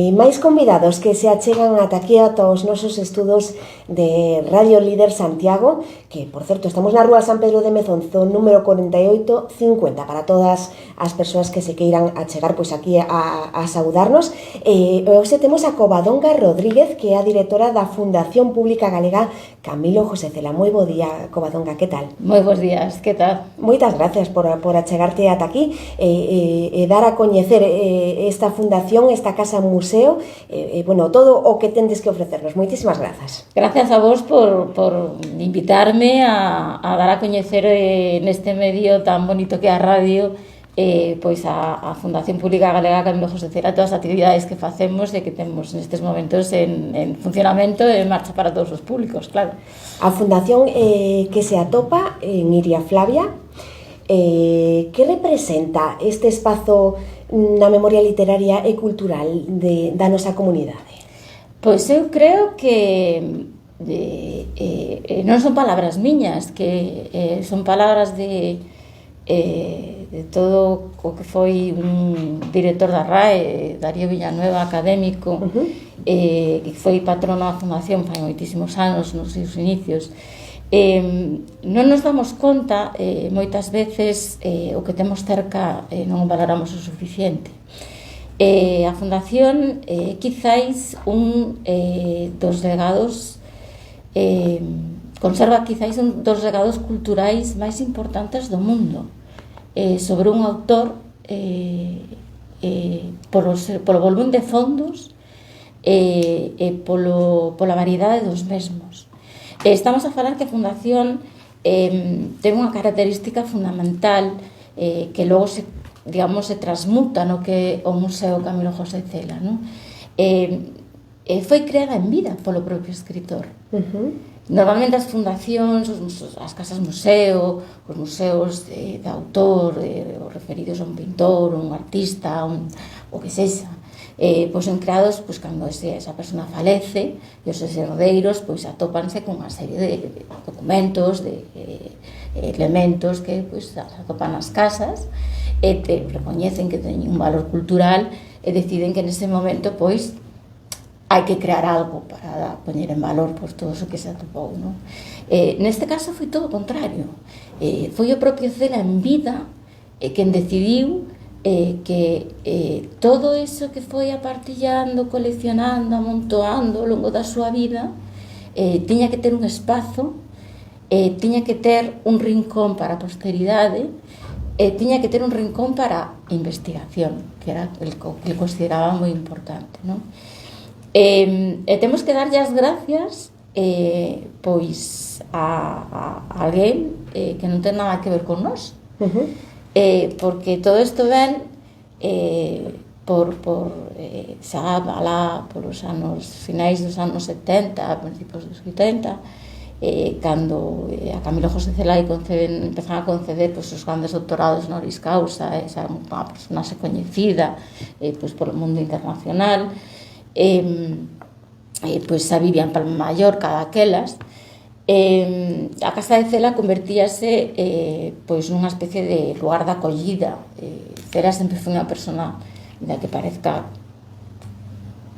Máis convidados que se achegan ata aquí ata os nosos estudos de Radio Líder Santiago, que, por certo, estamos na Rúa San Pedro de Mezonzo, número 4850, para todas as persoas que se queiran achegar pois aquí a saudarnos. Hoxe temos a Covadonga Rodríguez, que é a directora da Fundación Pública Galega Camilo José Cela. Moi bo día, Covadonga, que tal? Moi bons días, que tal? Moitas gracias por achegarte ata aquí e dar a coñecer esta fundación, esta casa museo, bueno, todo o que tendes que ofrecernos. Moitísimas grazas. Gracias a vos por invitarme a dar a coñecer neste medio tan bonito que é a radio, pois a Fundación Pública Galega Camilo José Cela, todas as actividades que facemos e que temos nestes momentos en funcionamento e en marcha para todos os públicos, claro. A fundación que se atopa en Iria Flavia, que representa este espazo na memoria literaria e cultural da nosa comunidade? Pois eu creo que non son palabras miñas, que son palabras de todo o que foi un director da RAE, Darío Villanueva, académico, que foi patrono da Fundación fai moitísimos anos, nos seus inicios. Non nos damos conta moitas veces o que temos cerca non o valoramos o suficiente. A Fundación quizáis un dos legados, conserva quizáis un dos legados culturais máis importantes do mundo, sobre un autor polo volumen de fondos e pola variedade dos mesmos. Estamos a falar que a Fundación ten unha característica fundamental que logo se transmuta no que o Museo Camilo José Cela, non? Foi creada en vida polo propio escritor. Normalmente as fundacións, as casas museo, os museos de autor, os referidos a un pintor, un artista, o que sexa, pois son creados cando esa persona falece e os herdeiros atópanse con unha serie de documentos, de elementos que atopan nas casas e recoñecen que teñen un valor cultural e deciden que nese momento hai que crear algo para poñer en valor todo o que se atopou, non? Neste caso foi todo o contrario. Foi o propio Cela en vida quen decidiu que todo eso que foi apartillando, coleccionando, amontoando ao longo da súa vida tiña que ter un espazo, tiña que ter un rincón para a posteridade, tiña que ter un rincón para a investigación, que era o que consideraba moi importante, non? Temos que darlle as gracias pois a alguén que non ten nada que ver con nós, porque todo isto ven xa alá polos anos finais dos anos 70, principios dos 80, cando a Camilo José Cela empezan a conceder os grandes doutorados honoris causa, xa era unha personaxe coñecida polo mundo internacional, xa vivía en Palma Mallorca daquelas. A Casa de Cela convertíase nunha especie de lugar de acollida. Cela sempre foi unha persona que parezca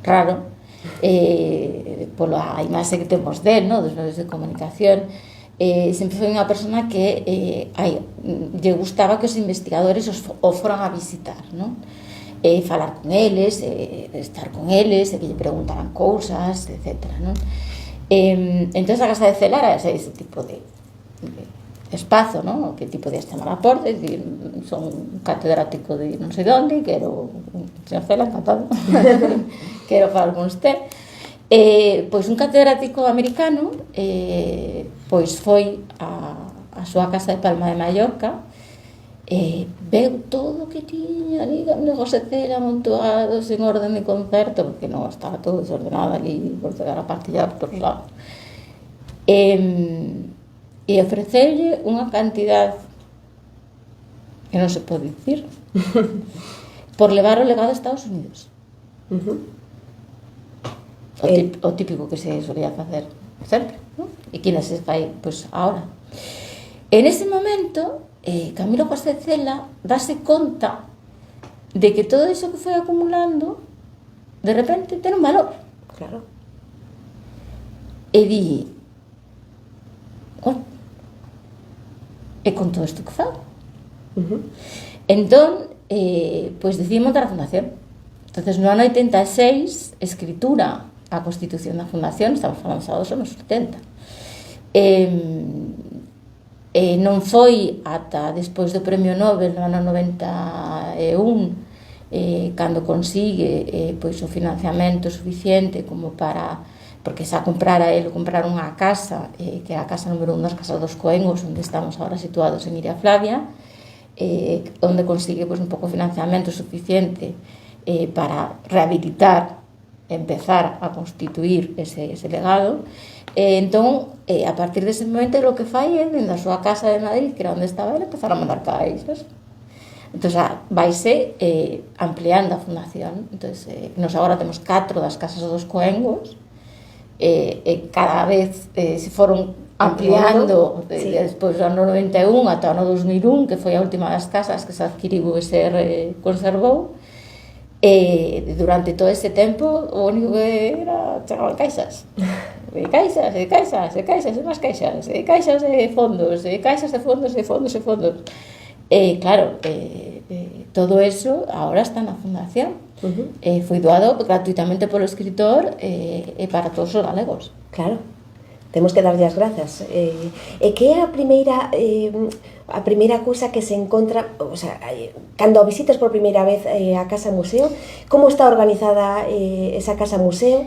raro pola imaxe que temos del, dos medios de comunicación. Sempre foi unha persona que lle gustaba que os investigadores o foran a visitar, non? Falar con eles, estar con eles, que lle preguntaran cousas, etc. Entón a Casa de Cela era ese tipo de espazo, non? Que tipo de chamar a porta, dicir, son un catedrático de non sei onde, quero, señor Cela, encantado, quero falar con usted. Pois un catedrático americano foi a súa casa de Palma de Mallorca, veu todo o que tiña ali Camilo José Cela amontoados en orden de concerto, porque non estaba todo desordenado ali, porque era partillado por todos lados, e ofrecerlle unha cantidad que non se pode dicir por levar o legado a Estados Unidos. O típico que se solía facer sempre, non? E que se fai agora. En ese momento Camilo José Cela dase conta de que todo iso que foi acumulando de repente ten un valor. Claro. E di, e con todo isto que fago? Entón, pois decidimos montar a fundación. Entonces, no ano 86, escritura a constitución da fundación, estamos falando xa dos anos 70. Non foi ata despois do Premio Nobel no ano 91 cando consigue pois o financiamento suficiente como para, porque xa comprar unha casa, que é a casa número 1 das Casas dos Coengos, onde estamos agora situados en Iria Flavia, onde consigue pois un pouco financiamento suficiente para rehabilitar, empezar a constituir ese legado. Entón, a partir dese momento, o que fai é, dentro da súa casa de Madrid, que era onde estaba ele, empezar a mandar caixas. Entón, vaise ampliando a fundación. Entón, nos agora temos 4 das Casas dos Coengos, e cada vez se foron ampliando, despois do ano 91 ata o ano 2001, que foi a última das casas que se adquiriu e se conservou. Durante todo ese tempo o único que era chegaban caixas e caixas e caixas e caixas e máis caixas e caixas de fondos e caixas de fondos e fondos e fondos claro, todo eso ahora está na fundación. Foi doado gratuitamente polo escritor e para todos os galegos. Claro, temos que darlle as grazas. E que é a primeira cousa que se encontra, o sea, cando visitas por primeira vez a Casa Museo, como está organizada esa Casa Museo?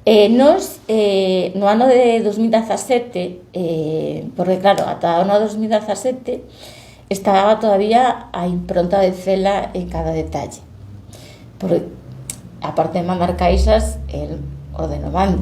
Nos, no ano de 2017, porque claro, ata o ano 2017 estaba todavía a impronta de Cela en cada detalle, porque aparte de mandar caixas, el ordenomando.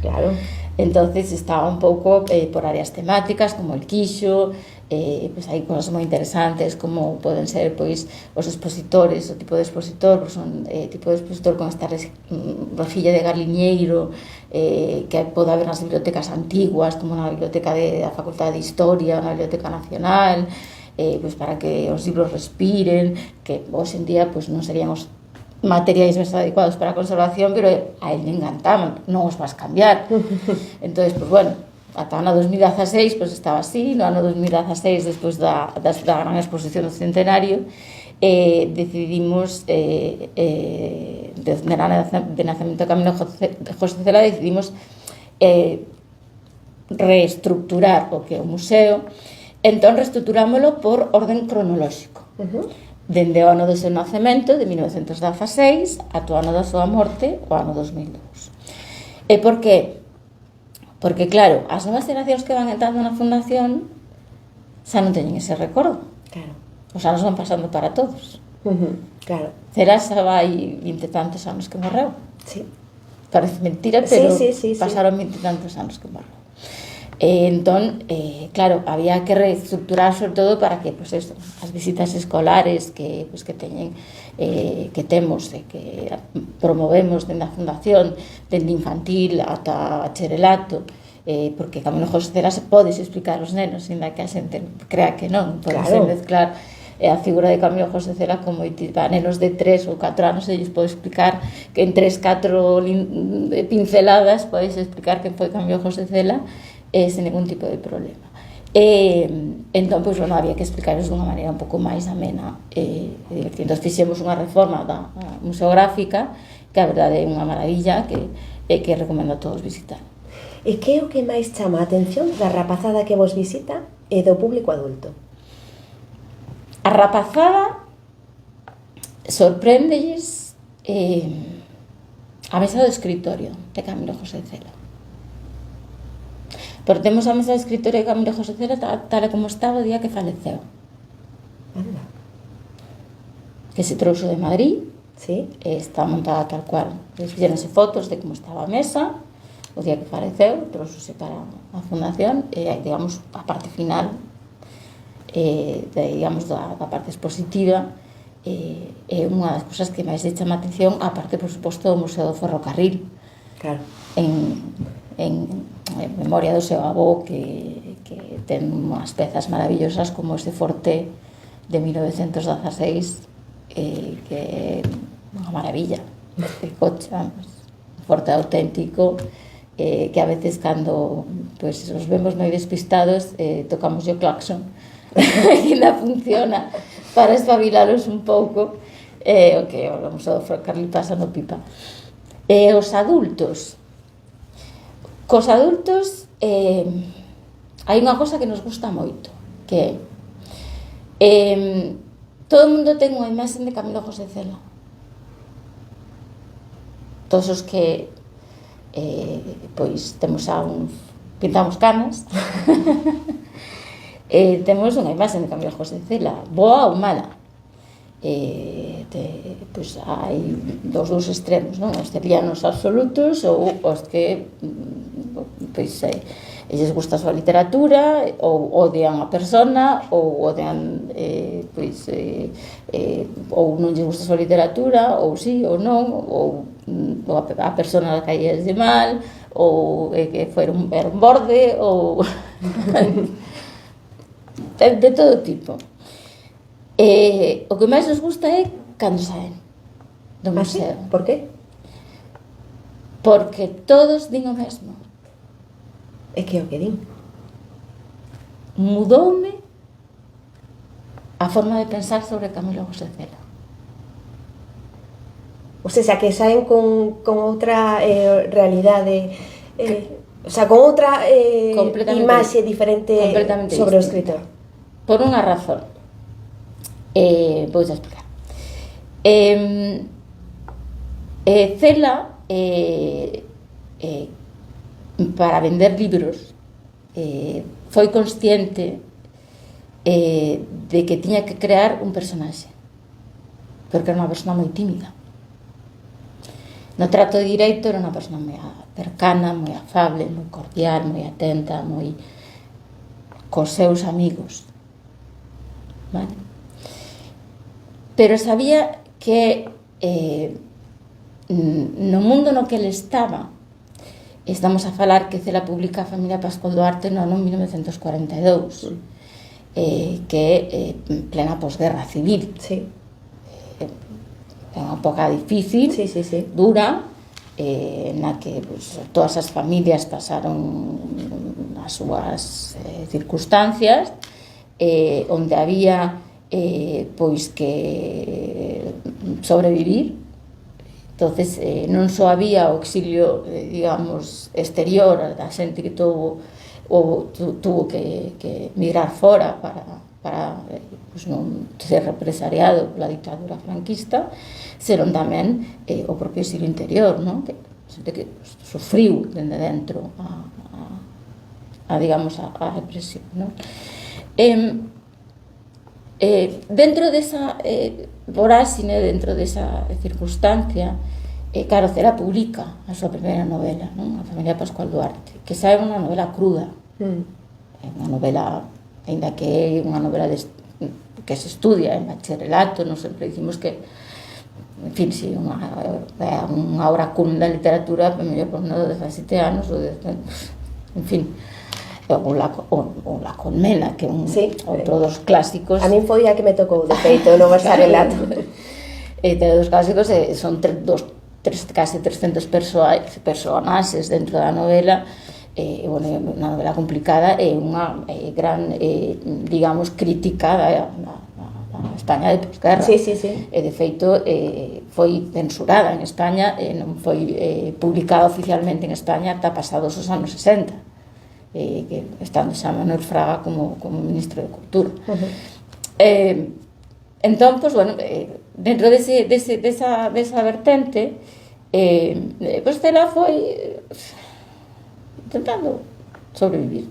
Claro. Entonces estaba un pouco por áreas temáticas, como el quixo, pois hai cosas moi interesantes como poden ser pois os expositores, o tipo de expositor, pois son tipo de expositor con esta rejilla de galiñeiro que pode haber nas bibliotecas antiguas, como na biblioteca da Facultade de Historia, na Biblioteca Nacional, pois para que os libros respiren, que hoxe en día pois non serían os materiais máis adecuados para a conservación, pero a él le encantaban, non os vas cambiar. Entonces, pois bueno, ata o ano 2016 pois estaba así. No ano 2016, despois da gran exposición do centenario, decidimos de nacemento do Camino de José Cela, decidimos reestructurar o que é o museo. Entón reestructurámoslo por orden cronolóxico, dende o ano do seu nacemento, de 1916, ata o ano da súa morte, o ano 2002. E por que? Porque, claro, as novas generacións que van entrando na fundación xa non teñen ese recordo. Claro. Os anos van pasando para todos. Claro. Cela xa vai 20 e tantos anos que morreu. Sí. Parece mentira, pero sí. pasaron 20 e tantos anos que morreu. Entón, claro, había que reestructurar sobre todo para que, pues eso, as visitas escolares que teñen, que temos e que promovemos dende a fundación, dende infantil ata bacharelato, porque Camino José Cela se podes explicar aos nenos, ainda que a xente crea que non, podes mezclar a figura de Camilo José Cela como a nenos de 3 ou 4 anos, ellos poden explicar que en 3-4 pinceladas podes explicar que foi Camilo José Cela sen ningún tipo de problema. Entón, pois, bueno, había que explicaros dunha maneira un pouco máis amena e divertida. Entón, fixemos unha reforma da museográfica que a verdade é unha maravilla que recomendo a todos visitar. E que é o que máis chama a atención da rapazada que vos visita e do público adulto? A rapazada sorpréndelles a mesa do escritorio de Camilo José Cela. Porque temos a mesa de escritorio de Camilo José Cela tal como estaba o día que faleceu. Anda. Que se trouxo de Madrid, sí. Está montada tal cual. Fixéronse fotos de como estaba a mesa o día que faleceu, trouxose para a fundación, e digamos, a parte final, digamos, da parte expositiva, é unha das cousas que máis lle chama a atención, a parte, por suposto, do Museo do Ferrocarril. Claro. En memoria do seu avó, que ten unhas pezas maravillosas como este forte de 1916, que é unha maravilla. coche, vamos, forte auténtico, que a veces cando pues, os vemos moi despistados tocamos o claxon e ainda funciona para espabilaros un pouco, o que vamos a Carli pasa no pipa. Os adultos, cos adultos hai unha cosa que nos gusta moito, que todo o mundo ten unha imaxe de Camilo José Cela. Todos os que pois temos pintamos canas temos unha imaxe de Camilo José Cela, boa ou mala. Pois hai dos dous extremos, non? Os celianos absolutos ou os que pois lles gusta a súa literatura ou odian a persona ou odian ou non lles gusta a súa literatura ou sí ou non ou a persona caía de mal ou que era un borde ou de todo tipo. O que máis nos gusta é cando saen do museo. Por qué? Porque todos din o mesmo. É que o que din? Mudoume a forma de pensar sobre Camilo José Cela. O sea, que saen con outra realidade, o sea, con outra imaxe diferente sobre o escritor. Por unha razón. Vou a explicar. Cela, para vender libros, foi consciente de que tiña que crear un personaxe, porque era unha persona moi tímida. No trato de direito era unha persona moi cercana, moi afable, moi cordial, moi atenta, moi cos seus amigos, vale? Pero sabía que no mundo no que ele estaba, estamos a falar que Cela publica a familia Pascual Duarte no ano 1942, que é plena posguerra civil. Sí. É unha época difícil, dura, na que pues, todas as familias pasaron as súas circunstancias, onde había pois que sobrevivir. Entonces non só había o exilio, digamos, exterior da xente que tuvo que migrar fora para pues, non ser represariado pola dictadura franquista, senón tamén o propio exilio interior, non? Que xente que sufriu dende dentro digamos, a represión, non? Dentro desa voráxine, dentro desa circunstancia, claro, Cela publica a súa primeira novela, non? A familia Pascual Duarte, que sae unha novela cruda, é unha novela, ainda que é unha novela que se estudia en bacharelato, non sempre dicimos que, en fin, si unha obra culta da literatura, mellor por nada de 17 anos, en fin, ou La Colmena, que é outro dos clásicos. A min foi a que me tocou, de feito, no bacharelato. Dos clásicos son case 300 personaxes dentro da novela. Bueno, é unha novela complicada e unha gran, digamos, crítica da España de posguerra. E, de feito, foi censurada en España e non foi publicada oficialmente en España ata pasados os anos 60. Que estando xa Manuel Fraga como ministro de Cultura. Entón, pues, bueno, dentro desa vertente, pues Cela foi intentando sobrevivir.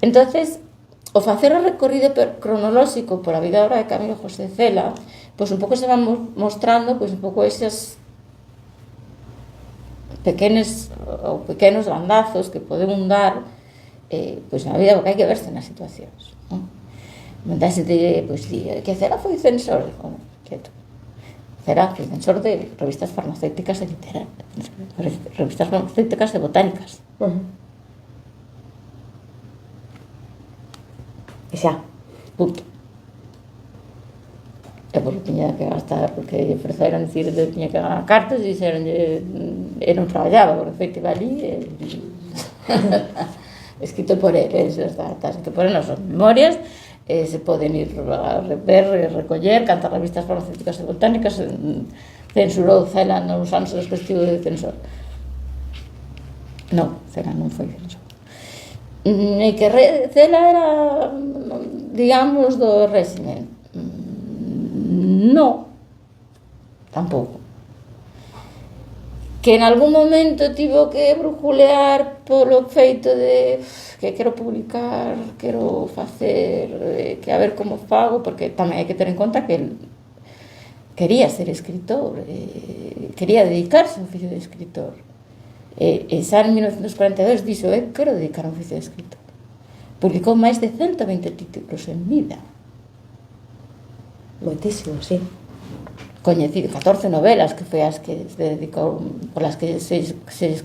Entonces, o facer o recorrido cronolóxico por a vida obra de Camilo José Cela, pues un pouco se van mostrando pues un pouco esas pequenos bandazos que podemos dar pois na vida, porque hai que verse nas situacións, non? Mentre a xente pois, que Cela foi censor, quieto. Cela foi censor de revistas farmacéuticas e literarias, revistas farmacéuticas e botánicas. E xa. Punto. E porque tiña que gastar, porque lle ofreceron dicir que tiña que ganar cartas e dixeron e non traballaba, porque feito iba ali escrito por él, está escrito por él nas súas memorias, se poden ir a ver, recoller cantas revistas farmacéuticas e botánicas censurou Cela nos anos dos que estivo de censor. Non, Cela non foi censor. E que Cela era, digamos, do régimen. No, tampouco. Que en algún momento tivo que brujulear polo feito de que quero publicar, quero facer, que a ver como fago, porque tamén hai que ter en conta que el quería ser escritor, quería dedicarse ao oficio de escritor. E xa en 1942 dixo, quero dedicar ao oficio de escritor. Publicou máis de 120 títulos en vida. Moitísimo, sí. Coñecido 14 novelas que foi as que se dedicou, polas que se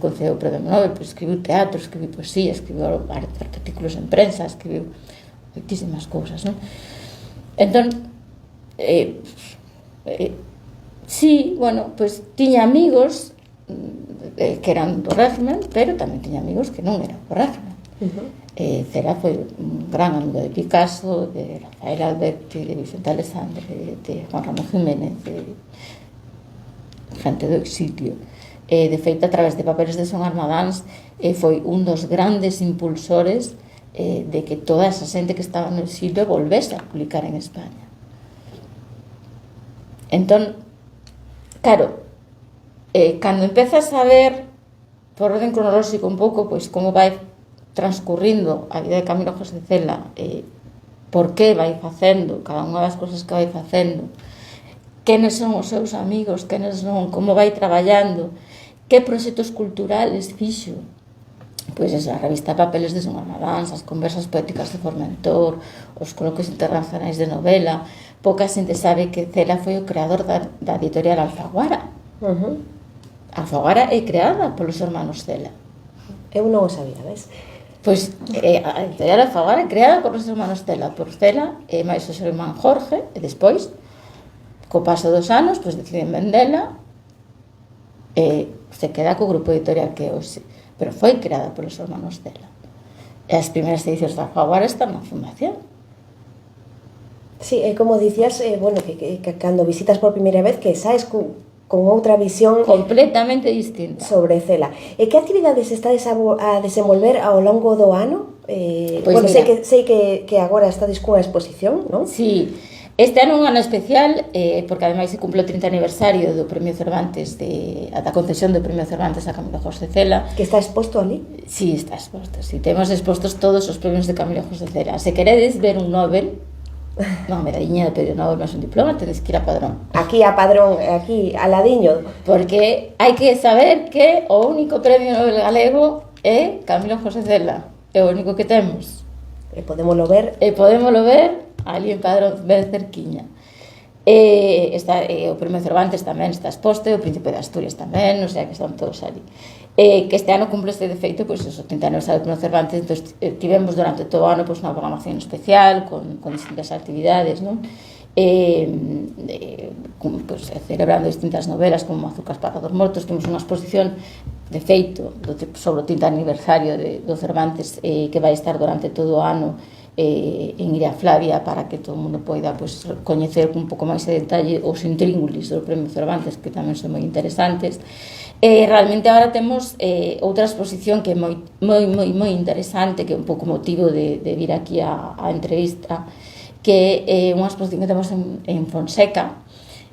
concedeu o premio Nobel, pois escribiu teatro, escribiu poesía, escribiu artículos en prensa, escribiu moitísimas cousas, non? Entón, sí, bueno, pois tiña amigos que eran do régimen, pero tamén tiña amigos que non eran do régimen. Cela foi un gran amigo de Picasso, de Rafael Alberti, de Vicente Alexandre, de Juan Ramón Jiménez, de gente do exilio. De feito, a través de papeles de Son Armadáns, foi un dos grandes impulsores de que toda esa xente que estaba no exilio volvese a publicar en España. Entón, claro, cando empezas a ver por orden cronolóxico un pouco, pois como vai transcurrindo a vida de Camilo José Cela, por que vai facendo cada unha das cousas que vai facendo, quenes son os seus amigos, quenes non, como vai traballando, que proxectos culturales fixo, pois esa revista Papeles de Son Armadáns, as conversas poéticas de Formentor, os coloquios internacionais de novela. Pouca xente sabe que Cela foi o creador da editorial Alfaguara. Alfaguara é creada polos hermanos Cela. Eu non o sabía, ves? Pois a editorial Alfaguara é creada polos hermanos Cela, por Cela e máis o seu irmán Jorge, e despois, co paso dos anos, pois deciden vendela e se queda co grupo editorial que é hoxe, pero foi creada polos hermanos Cela. E as primeiras edicións da Alfaguara están na fundación. Sí, como dicías, bueno, que cando visitas por primeira vez que saes con outra visión completamente distinta sobre Cela. E que actividades estades a desenvolver ao longo do ano? Pois bueno, mira, sei que agora estades cunha exposición, non? Sí, este ano é un ano especial porque ademais se cumple o 30 aniversario do Premio Cervantes da concesión do Premio Cervantes a Camilo José Cela. Que está exposto ali? Sí, está exposto, sí. Temos expostos todos os premios de Camilo José Cela. Se queredes ver un Nobel, non, medallina de Pedro Nobel, máis un diploma, tedes que ir a Padrón. Aquí a Padrón, aquí, al ladiño. Porque hai que saber que o único premio Nobel galego é Camilo José Cela. É o único que temos. E podémolo ver ali en Padrón, ben cerquiña. O Premio Cervantes tamén está exposto, o Príncipe de Asturias tamén, o sea que están todos ali. Que este ano cumple este defeito, pois os 30 anos do Premio Cervantes, entón tivemos durante todo o ano pois unha programación especial con distintas actividades, non? Pois, celebrando distintas novelas como Mazucas para dos Mortos. Temos unha exposición de feito sobre o 30 aniversario do Cervantes que vai estar durante todo o ano en Iria Flavia para que todo o mundo poida pois, coñecer un pouco máis de detalle os intríngulis do Premio Cervantes, que tamén son moi interesantes. Realmente agora temos outra exposición que é moi interesante, que é un pouco motivo de vir aquí a entrevista, que é unha exposición que temos en Fonseca,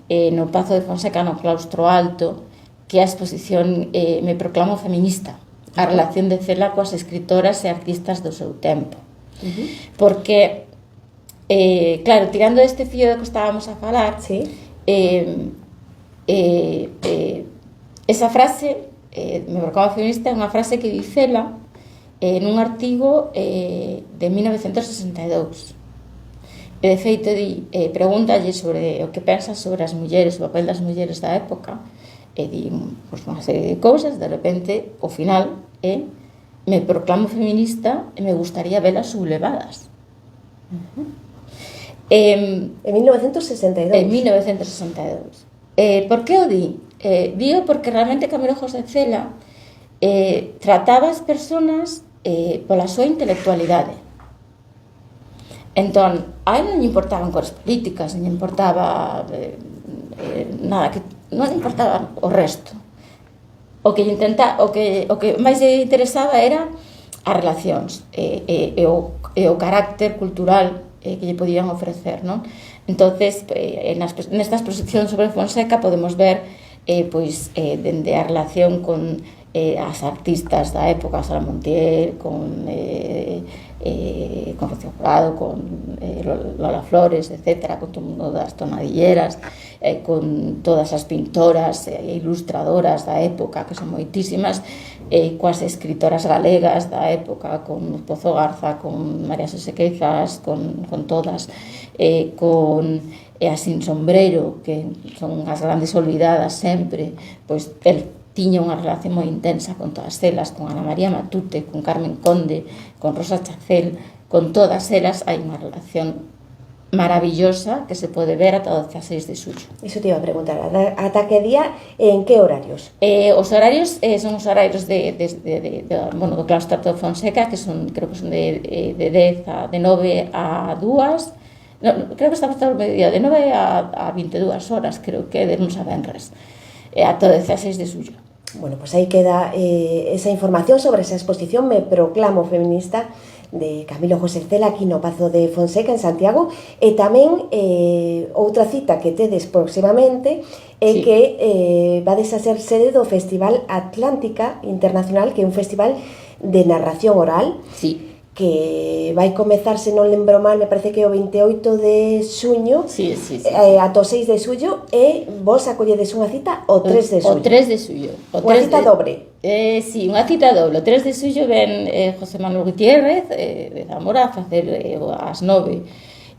no Pazo de Fonseca, no Claustro Alto, que é a exposición Me proclamo feminista, a relación de Cela coas escritoras e artistas do seu tempo. Porque, claro, tirando este fío do que estábamos a falar, sí. Esa frase, Me proclamo feminista, é unha frase que di Cela nun artigo de 1962. E de feito pregúntalle sobre o que pensa sobre as mulleres, o papel das mulleres da época, e di pois, unha serie de cousas. De repente, o final é me proclamo feminista e me gustaría velas sublevadas. En 1962. En 1962. Por que o di? Dío porque realmente Camilo José Cela trataba as persoas pola súa intelectualidade. Entón, a él non lle importaban cores políticas, non lle importaba nada, que non lle importaba o resto. O que máis lle interesaba era as relacións e o carácter cultural que lle podían ofrecer, non? Entonces, nestas exposicións sobre Fonseca podemos ver dende a relación con as artistas da época, Sara Montiel, con Rocío Jurado, con Lola Flores, etcétera, con todo o mundo das tonadilleras, con todas as pintoras e ilustradoras da época, que son moitísimas, coas escritoras galegas da época, con Pozo Garza, con María Xosé Queizas, con todas, con a Sin Sombrero, que son as grandes olvidadas sempre, pois el tiña unha relación moi intensa con todas elas, con Ana María Matute, con Carmen Conde, con Rosa Chacel, con todas elas hai unha relación maravillosa que se pode ver ata o 16 de xullo. Iso te iba a preguntar, ata que día e en que horarios? Os horarios son os horarios do claustro de Fonseca, que creo que son de 9 a 2, creo que está hasta o mediodía, de 9 a 22 horas, creo que de luns a venres, ata o 16 de xullo. Bueno, pues aí queda esa información sobre esa exposición Me Proclamo Feminista de Camilo José Cela aquí no Pazo de Fonseca en Santiago, e tamén outra cita que tedes próximamente é Sí. que vades a ser sede do Festival Atlántica Internacional, que é un festival de narración oral. Sí. Que vai comezar, se non lembro mal, me parece que o 28 de xuño, Sí. ata o 6 de xullo, e vos acolledes unha cita o 3 de xullo. O 3 de xullo. Unha cita dobre. Sí, unha cita doble. O 3 de xullo ven José Manuel Gutiérrez de Zamora a facer ás 9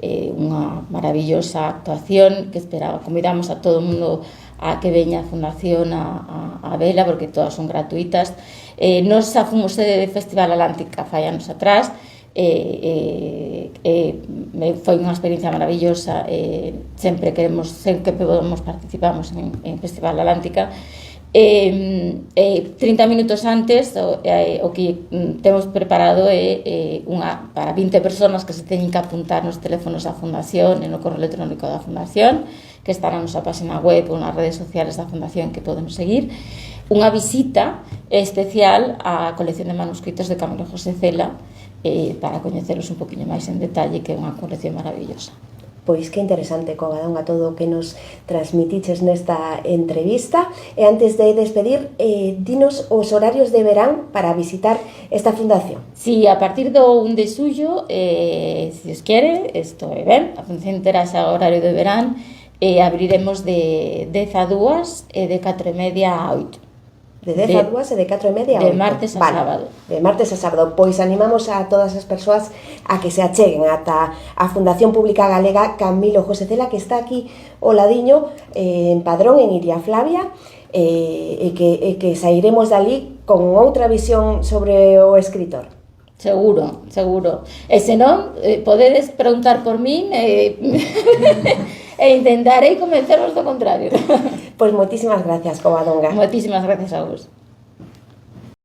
unha maravillosa actuación que convidamos a todo o mundo a que veña a Fundación a vela, porque todas son gratuitas. Nos xa fomos sede de Festival Atlántica fai anos atrás, foi unha experiencia maravillosa, sempre podemos participamos en Festival Atlántica. 30 minutos antes o que temos preparado é para 20 personas que se teñen que apuntar nos teléfonos da Fundación e no correo electrónico da Fundación, que estará na nosa página web ou nas redes sociales da Fundación, que podemos seguir, unha visita especial á colección de manuscritos de Camilo José Cela, para coñecelos un poquinho máis en detalle, que é unha colección maravillosa. Pois que interesante, Covadonga, todo o que nos transmitiches nesta entrevista. E antes de despedir, dinos os horarios de verán para visitar esta fundación. Sí, a partir do 1 de xullo, se Dios quere, isto é ben, a fundación terá xa horario de verán, abriremos de 10 a 2 e de 4:30 a 8. De 10 a 2 e de 4:30 a 8. De martes a sábado. De martes a sábado. Pois animamos a todas as persoas a que se acheguen ata a Fundación Pública Galega Camilo José Cela, que está aquí ao ladiño, en Padrón, en Iria Flavia, e que sairemos dali con outra visión sobre o escritor. Seguro. E se non, podedes preguntar por min e intentarei convencervos do contrario. Pois moitísimas gracias, Covadonga. Moitísimas gracias a vos.